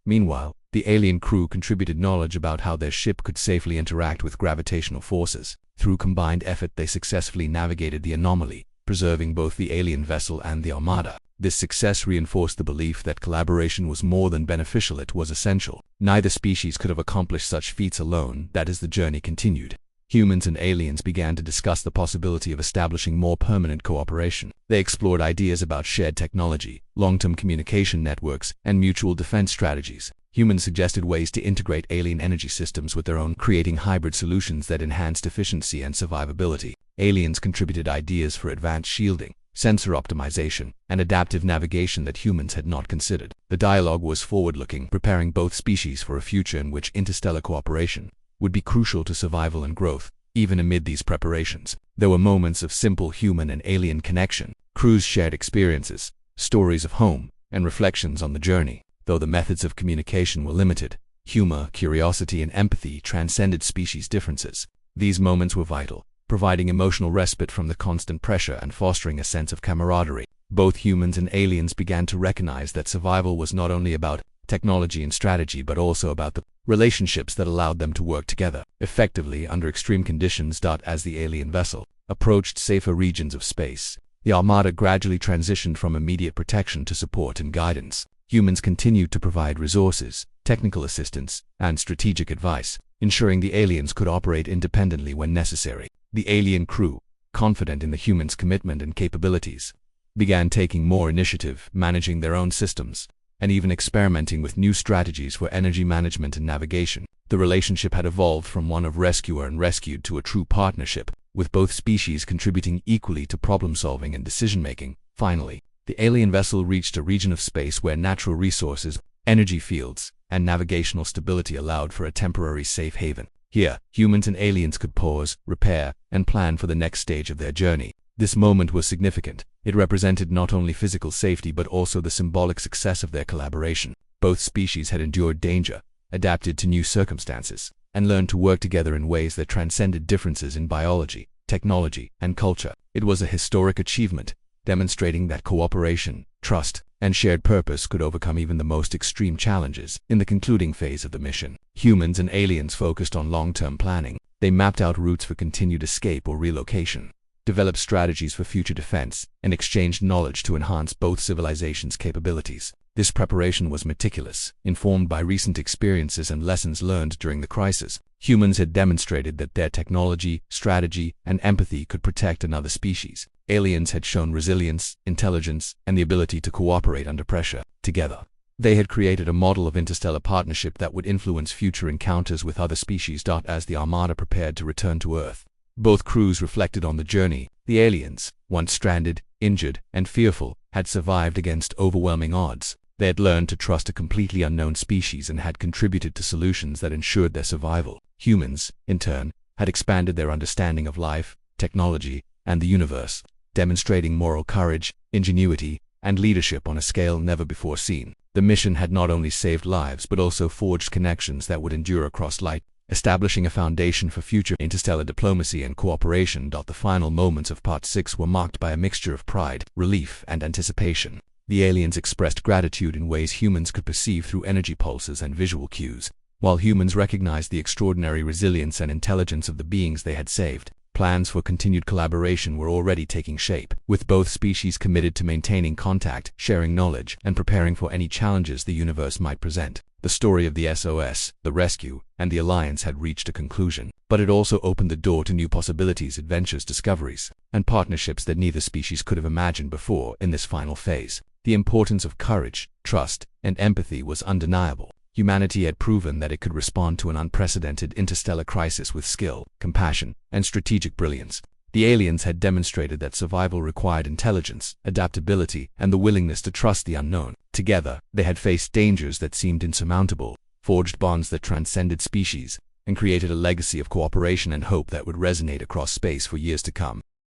Meanwhile, the alien crew contributed knowledge about how their ship could safely interact with gravitational forces. Through combined effort, they successfully navigated the anomaly, preserving both the alien vessel and the Armada. This success reinforced the belief that collaboration was more than beneficial, it was essential. Neither species could have accomplished such feats alone. That as the journey continued, humans and aliens began to discuss the possibility of establishing more permanent cooperation. They explored ideas about shared technology, long-term communication networks, and mutual defense strategies. Humans suggested ways to integrate alien energy systems with their own, creating hybrid solutions that enhanced efficiency and survivability. Aliens contributed ideas for advanced shielding, sensor optimization, and adaptive navigation that humans had not considered. The dialogue was forward-looking, preparing both species for a future in which interstellar cooperation would be crucial to survival and growth. Even amid these preparations, there were moments of simple human and alien connection. Crews shared experiences, stories of home, and reflections on the journey. Though the methods of communication were limited, humor, curiosity, and empathy transcended species differences. These moments were vital, providing emotional respite from the constant pressure and fostering a sense of camaraderie. Both humans and aliens began to recognize that survival was not only about technology and strategy but also about the relationships that allowed them to work together effectively under extreme conditions. As the alien vessel approached safer regions of space, the Armada gradually transitioned from immediate protection to support and guidance. Humans continued to provide resources, technical assistance, and strategic advice, ensuring the aliens could operate independently when necessary. The alien crew, confident in the humans' commitment and capabilities, began taking more initiative, managing their own systems, and even experimenting with new strategies for energy management and navigation. The relationship had evolved from one of rescuer and rescued to a true partnership, with both species contributing equally to problem-solving and decision-making. Finally, the alien vessel reached a region of space where natural resources, energy fields, and navigational stability allowed for a temporary safe haven. Here, humans and aliens could pause, repair, and plan for the next stage of their journey. This moment was significant. It represented not only physical safety but also the symbolic success of their collaboration. Both species had endured danger, adapted to new circumstances, and learned to work together in ways that transcended differences in biology, technology, and culture. It was a historic achievement, demonstrating that cooperation, trust, and shared purpose could overcome even the most extreme challenges. In the concluding phase of the mission, humans and aliens focused on long-term planning. They mapped out routes for continued escape or relocation, developed strategies for future defense, and exchanged knowledge to enhance both civilizations' capabilities. This preparation was meticulous, informed by recent experiences and lessons learned during the crisis. Humans had demonstrated that their technology, strategy, and empathy could protect another species. Aliens had shown resilience, intelligence, and the ability to cooperate under pressure. Together, they had created a model of interstellar partnership that would influence future encounters with other species. As the Armada prepared to return to Earth, both crews reflected on the journey. The aliens, once stranded, injured, and fearful, had survived against overwhelming odds. They had learned to trust a completely unknown species and had contributed to solutions that ensured their survival. Humans, in turn, had expanded their understanding of life, technology, and the universe, demonstrating moral courage, ingenuity, and leadership on a scale never before seen. The mission had not only saved lives but also forged connections that would endure across light, establishing a foundation for future interstellar diplomacy and cooperation. The final moments of Part 6 were marked by a mixture of pride, relief, and anticipation. The aliens expressed gratitude in ways humans could perceive through energy pulses and visual cues, while humans recognized the extraordinary resilience and intelligence of the beings they had saved. Plans for continued collaboration were already taking shape, with both species committed to maintaining contact, sharing knowledge, and preparing for any challenges the universe might present. The story of the SOS, the rescue, and the alliance had reached a conclusion, but it also opened the door to new possibilities, adventures, discoveries, and partnerships that neither species could have imagined before. In this final phase, the importance of courage, trust, and empathy was undeniable. Humanity had proven that it could respond to an unprecedented interstellar crisis with skill, compassion, and strategic brilliance. The aliens had demonstrated that survival required intelligence, adaptability, and the willingness to trust the unknown. Together, they had faced dangers that seemed insurmountable, forged bonds that transcended species, and created a legacy of cooperation and hope that would resonate across space for years to come.